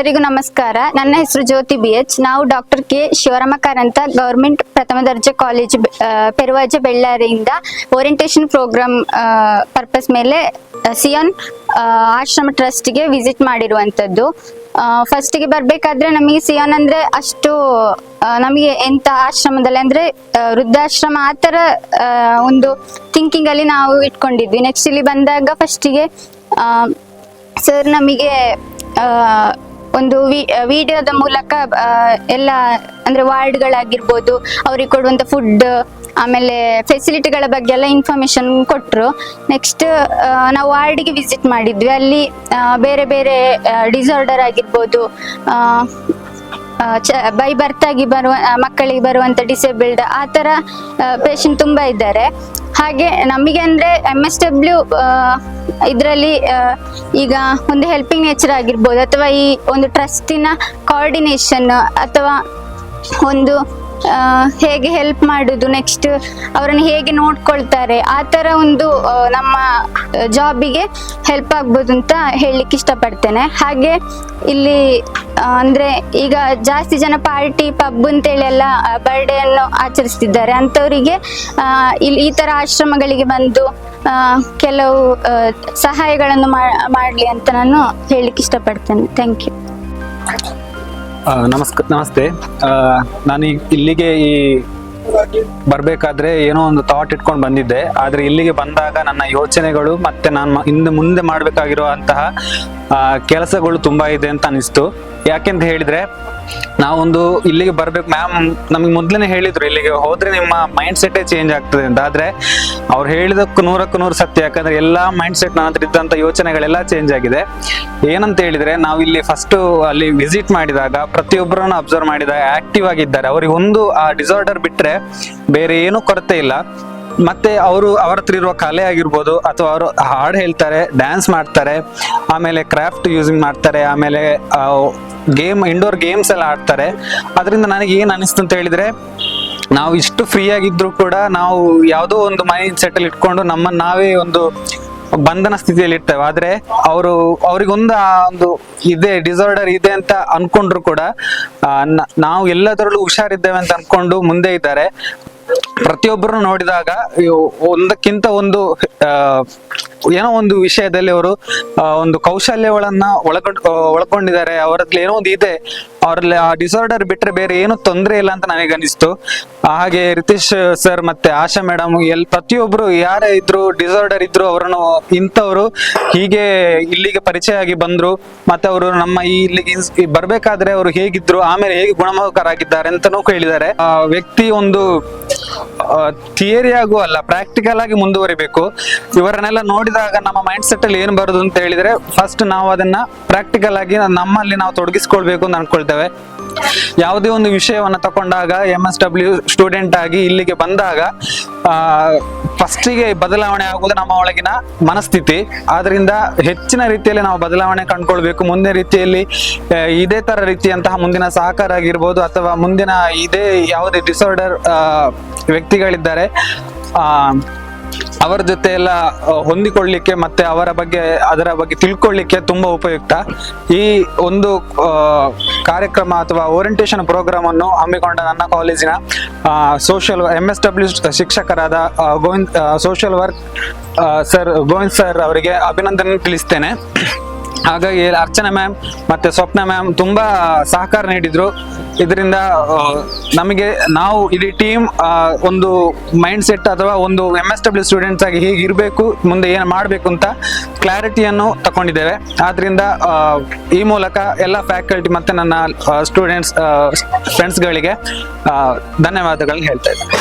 ಎಲ್ಲರಿಗೂ ನಮಸ್ಕಾರ. ನನ್ನ ಹೆಸರು ಜ್ಯೋತಿ BH. ನಾವು doctor K Shivarama Karanth government ಪ್ರಥಮ ದರ್ಜೆ ಕಾಲೇಜ್ ಪೆರುವಾಜೆ ಬೆಳ್ಳಾರಿಯಿಂದ ಓರಿಯಂಟೇಷನ್ ಪ್ರೋಗ್ರಾಮ್ ಪರ್ಪಸ್ ಮೇಲೆ ಸಿಯಾನ್ ಆಶ್ರಮ ಟ್ರಸ್ಟ್ಗೆ ವಿಸಿಟ್ ಮಾಡಿರುವಂತದ್ದು. ಫಸ್ಟಿಗೆ ಬರ್ಬೇಕಾದ್ರೆ ನಮಗೆ ಸಿಯಾನ್ ಅಂದ್ರೆ ಅಷ್ಟು ನಮಗೆ ಎಂತ ಆಶ್ರಮದಲ್ಲಿ ಅಂದ್ರೆ ವೃದ್ಧಾಶ್ರಮ ಆ ತರ ಒಂದು ಥಿಂಕಿಂಗ್ ಅಲ್ಲಿ ನಾವು ಇಟ್ಕೊಂಡಿದ್ವಿ. ನೆಕ್ಸ್ಟ್ ಇಲ್ಲಿ ಬಂದಾಗ ಫಸ್ಟಿಗೆ ಸರ್ ನಮಗೆ ಒಂದು ವಿಡಿಯೋದ ಮೂಲಕ ಎಲ್ಲ ಅಂದ್ರೆ ವಾರ್ಡ್ಗಳಾಗಿರ್ಬೋದು, ಅವ್ರಿಗೆ ಕೊಡುವಂತ ಫುಡ್ ಆಮೇಲೆ ಫೆಸಿಲಿಟಿಗಳ ಬಗ್ಗೆ ಎಲ್ಲ ಇನ್ಫಾರ್ಮೇಶನ್ ಕೊಟ್ಟರು. ನೆಕ್ಸ್ಟ್ ನಾವು ವಾರ್ಡ್ಗೆ ವಿಸಿಟ್ ಮಾಡಿದ್ವಿ. ಅಲ್ಲಿ ಬೇರೆ ಬೇರೆ ಡಿಸಾರ್ಡರ್ ಆಗಿರ್ಬೋದು, ಬೈ ಬರ್ತ್ ಆಗಿ ಬರುವ ಮಕ್ಕಳಿಗೆ ಬರುವಂತ ಡಿಸೇಬಲ್ಡ್ ಆ ತರ ಪೇಷಂಟ್ ತುಂಬಾ ಇದ್ದಾರೆ. ಹಾಗೆ ನಮಗೆ ಅಂದ್ರೆ MSW ಇದರಲ್ಲಿ ಈಗ ಒಂದು ಹೆಲ್ಪಿಂಗ್ ನೇಚರ್ ಆಗಿರ್ಬೋದು, ಅಥವಾ ಈ ಒಂದು ಟ್ರಸ್ಟಿನ ಕೋಆರ್ಡಿನೇಷನ್ ಅಥವಾ ಒಂದು ಹೇಗೆ ಹೆಲ್ಪ್ ಮಾಡುದು, ನೆಕ್ಸ್ಟ್ ಅವರನ್ನು ಹೇಗೆ ನೋಡ್ಕೊಳ್ತಾರೆ, ಆ ತರ ಒಂದು ನಮ್ಮ ಜಾಬಿಗೆ ಹೆಲ್ಪ್ ಆಗ್ಬೋದು ಅಂತ ಹೇಳಲಿಕ್ಕೆ ಇಷ್ಟಪಡ್ತೇನೆ. ಹಾಗೆ ಇಲ್ಲಿ ಅಂದ್ರೆ ಈಗ ಜಾಸ್ತಿ ಜನ ಪಾರ್ಟಿ ಪಬ್ ಅಂತೇಳಿ ಎಲ್ಲ ಬರ್ಡೇ ಅನ್ನು ಆಚರಿಸ್ತಿದ್ದಾರೆ. ಅಂತವರಿಗೆ ಇಲ್ಲಿ ಈ ತರ ಆಶ್ರಮಗಳಿಗೆ ಬಂದು ಕೆಲವು ಸಹಾಯಗಳನ್ನು ಮಾಡ್ಲಿ ಅಂತ ನಾನು ಹೇಳಲಿಕ್ಕೆ ಇಷ್ಟಪಡ್ತೇನೆ. Thank you. ನಮಸ್ತೆ. ನಾನು ಇಲ್ಲಿಗೆ ಬರ್ಬೇಕಾದ್ರೆ ಏನೋ ಒಂದು ಥಾಟ್ ಇಟ್ಕೊಂಡು ಬಂದಿದ್ದೆ. ಆದ್ರೆ ಇಲ್ಲಿಗೆ ಬಂದಾಗ ನನ್ನ ಯೋಚನೆಗಳು ಮತ್ತೆ ನಾನು ಇನ್ನು ಮುಂದೆ ಮಾಡಬೇಕಾಗಿರುವಂತಹ ಕೆಲಸಗಳು ತುಂಬಾ ಇದೆ ಅಂತ ಅನಿಸ್ತು. ಯಾಕೆಂತ ಹೇಳಿದ್ರೆ ನಾವೊಂದು ಇಲ್ಲಿಗೆ ಬರ್ಬೇಕು, ಮ್ಯಾಮ್ ನಮಗೆ ಮೊದ್ಲನೇ ಹೇಳಿದ್ರು ಇಲ್ಲಿಗೆ ಹೋದ್ರೆ ನಿಮ್ಮ ಮೈಂಡ್ ಸೆಟ್ಟೇ ಚೇಂಜ್ ಆಗ್ತದೆ ಅಂತ. ಆದ್ರೆ ಅವ್ರು ಹೇಳಿದಕ್ಕೂ 100% ಸತ್ಯ. ಯಾಕಂದ್ರೆ ಎಲ್ಲಾ ಮೈಂಡ್ ಸೆಟ್ ನನ್ನ ಹತ್ರ ಇದ್ದಂತ ಯೋಚನೆಗಳೆಲ್ಲ ಚೇಂಜ್ ಆಗಿದೆ. ಏನಂತ ಹೇಳಿದ್ರೆ ನಾವು ಇಲ್ಲಿ ಫಸ್ಟ್ ಅಲ್ಲಿ ವಿಸಿಟ್ ಮಾಡಿದಾಗ ಪ್ರತಿಯೊಬ್ಬರನ್ನು ಅಬ್ಸರ್ವ್ ಮಾಡಿದಾಗ ಆಕ್ಟಿವ್ ಆಗಿದ್ದಾರೆ. ಅವ್ರಿಗೆ ಒಂದು ಆ ಡಿಸಾರ್ಡರ್ ಬಿಟ್ರೆ ಬೇರೆ ಏನೂ ಕೊರತೆ ಇಲ್ಲ. ಮತ್ತೆ ಅವ್ರ ಹತ್ರ ಇರುವ ಕಲೆ ಆಗಿರ್ಬೋದು, ಅಥವಾ ಅವರು ಹಾಡು ಹೇಳ್ತಾರೆ, ಡ್ಯಾನ್ಸ್ ಮಾಡ್ತಾರೆ, ಆಮೇಲೆ ಕ್ರಾಫ್ಟ್ ಯೂಸಿಂಗ್ ಮಾಡ್ತಾರೆ, ಆಮೇಲೆ ಇಂಡೋರ್ ಗೇಮ್ಸ್ ಎಲ್ಲ ಆಡ್ತಾರೆ. ಅದರಿಂದ ನನಗೆ ಏನ್ ಅನಿಸ್ತು ಅಂತ ಹೇಳಿದ್ರೆ, ನಾವು ಇಷ್ಟು ಫ್ರೀ ಆಗಿದ್ರು ಕೂಡ ನಾವು ಯಾವುದೋ ಒಂದು ಮೈಂಡ್ ಸೆಟ್ ಅಲ್ಲಿ ಇಟ್ಕೊಂಡು ನಮ್ಮನ್ನ ನಾವೇ ಒಂದು ಬಂಧನ ಸ್ಥಿತಿಯಲ್ಲಿ ಇರ್ತೇವೆ. ಆದ್ರೆ ಅವ್ರಿಗೊಂದು ಒಂದು ಇದೆ ಡಿಸಾರ್ಡರ್ ಇದೆ ಅಂತ ಅನ್ಕೊಂಡ್ರು ಕೂಡ ನಾವು ಎಲ್ಲದರಲ್ಲೂ ಹುಷಾರಿದ್ದೇವೆ ಅಂತ ಅನ್ಕೊಂಡು ಮುಂದೆ ಇದ್ದಾರೆ. ಪ್ರತಿಯೊಬ್ಬರು ನೋಡಿದಾಗ ಒಂದಕ್ಕಿಂತ ಒಂದು ಏನೋ ಒಂದು ವಿಷಯದಲ್ಲಿ ಅವರು ಒಂದು ಕೌಶಲ್ಯಗಳನ್ನ ಒಳಗೊಂಡಿದ್ದಾರೆ. ಅವರಲ್ಲಿ ಏನೋ ಒಂದು ಇದೆ, ಅವರಲ್ಲಿ ಆ ಡಿಸಾರ್ಡರ್ ಬಿಟ್ರೆ ಬೇರೆ ಏನು ತೊಂದರೆ ಇಲ್ಲ ಅಂತ ನನಗೆ ಅನಿಸ್ತು. ಹಾಗೆ ರಿತೀಶ್ ಸರ್ ಮತ್ತೆ ಆಶಾ ಮೇಡಮ್ ಪ್ರತಿಯೊಬ್ರು ಯಾರೇ ಇದ್ರು ಡಿಸಾರ್ಡರ್ ಇದ್ರು ಅವರನ್ನು ಇಂಥವ್ರು ಹೀಗೆ ಇಲ್ಲಿಗೆ ಪರಿಚಯ ಆಗಿ ಬಂದ್ರು. ಮತ್ತೆ ಅವರು ನಮ್ಮ ಇಲ್ಲಿಗೆ ಬರ್ಬೇಕಾದ್ರೆ ಅವರು ಹೇಗಿದ್ರು, ಆಮೇಲೆ ಹೇಗೆ ಗುಣಮುಖರಾಗಿದ್ದಾರೆ ಅಂತಾನೂ ಹೇಳಿದ್ದಾರೆ. ಆ ವ್ಯಕ್ತಿ ಒಂದು ಥಿಯರಿ ಆಗು ಅಲ್ಲ, ಪ್ರಾಕ್ಟಿಕಲ್ ಆಗಿ ಮುಂದುವರಿಬೇಕು. ಇವರನ್ನೆಲ್ಲ ನೋಡಿದಾಗ ನಮ್ಮ ಮೈಂಡ್ ಸೆಟ್ ಅಲ್ಲಿ ಏನ್ ಬರುದು ಅಂತ ಹೇಳಿದ್ರೆ, ಫಸ್ಟ್ ನಾವು ಅದನ್ನ ಪ್ರಾಕ್ಟಿಕಲ್ ಆಗಿ ನಮ್ಮಲ್ಲಿ ನಾವು ತೊಡಗಿಸ್ಕೊಳ್ಬೇಕು ಅಂತ ಅನ್ಕೊಳ್ತೇವೆ. ಯಾವುದೇ ಒಂದು ವಿಷಯವನ್ನ ತಕೊಂಡಾಗ MSW ಸ್ಟೂಡೆಂಟ್ ಆಗಿ ಇಲ್ಲಿಗೆ ಬಂದಾಗ ಫಸ್ಟಿಗೆ ಬದಲಾವಣೆ ಆಗುವುದು ನಮ್ಮ ಒಳಗಿನ ಮನಸ್ಥಿತಿ. ಆದ್ರಿಂದ ಹೆಚ್ಚಿನ ರೀತಿಯಲ್ಲಿ ನಾವು ಬದಲಾವಣೆ ಕಂಡುಕೊಳ್ಬೇಕು. ಮುಂದೆ ರೀತಿಯಲ್ಲಿ ಇದೇ ತರ ರೀತಿಯಂತಹ ಮುಂದಿನ ಸಹಕಾರ ಆಗಿರ್ಬೋದು, ಅಥವಾ ಮುಂದಿನ ಇದೇ ಯಾವುದೇ ಡಿಸಾರ್ಡರ್ ವ್ಯಕ್ತಿಗಳಿದ್ದಾರೆ ಅವರ ಜೊತೆ ಎಲ್ಲ ಹೊಂದಿಕೊಳ್ಳಿಕ್ಕೆ ಮತ್ತೆ ಅದರ ಬಗ್ಗೆ ತಿಳ್ಕೊಳ್ಳಿಕ್ಕೆ ತುಂಬಾ ಉಪಯುಕ್ತ. ಈ ಒಂದು ಕಾರ್ಯಕ್ರಮ ಅಥವಾ ಓರಿಯಂಟೇಷನ್ ಪ್ರೋಗ್ರಾಮ್ ಅನ್ನು ಹಮ್ಮಿಕೊಂಡ ನನ್ನ ಕಾಲೇಜಿನ MSW ಶಿಕ್ಷಕರಾದ social work sir Govind sir ಅವರಿಗೆ ಅಭಿನಂದನೆ ತಿಳಿಸ್ತೇನೆ. ಹಾಗಾಗಿ ಅರ್ಚನಾ ಮ್ಯಾಮ್ ಮತ್ತೆ ಸ್ವಪ್ನ ಮ್ಯಾಮ್ ತುಂಬಾ ಸಹಕಾರ ನೀಡಿದ್ರು. ಇದರಿಂದ ನಮಗೆ ನಾವು ಇಡೀ ಟೀಮ್ ಒಂದು ಮೈಂಡ್ ಸೆಟ್ ಅಥವಾ ಒಂದು MSW ಸ್ಟೂಡೆಂಟ್ಸ್ ಆಗಿ ಹೇಗೆ ಇರಬೇಕು, ಮುಂದೆ ಏನು ಮಾಡಬೇಕು ಅಂತ ಕ್ಲಾರಿಟಿಯನ್ನು ತಗೊಂಡಿದ್ದೇವೆ. ಆದ್ರಿಂದ ಈ ಮೂಲಕ ಎಲ್ಲ ಫ್ಯಾಕಲ್ಟಿ ಮತ್ತೆ ನನ್ನ ಸ್ಟೂಡೆಂಟ್ಸ್ ಫ್ರೆಂಡ್ಸ್ಗಳಿಗೆ ಧನ್ಯವಾದಗಳನ್ನ ಹೇಳ್ತಾ ಇದ್ದೇನೆ.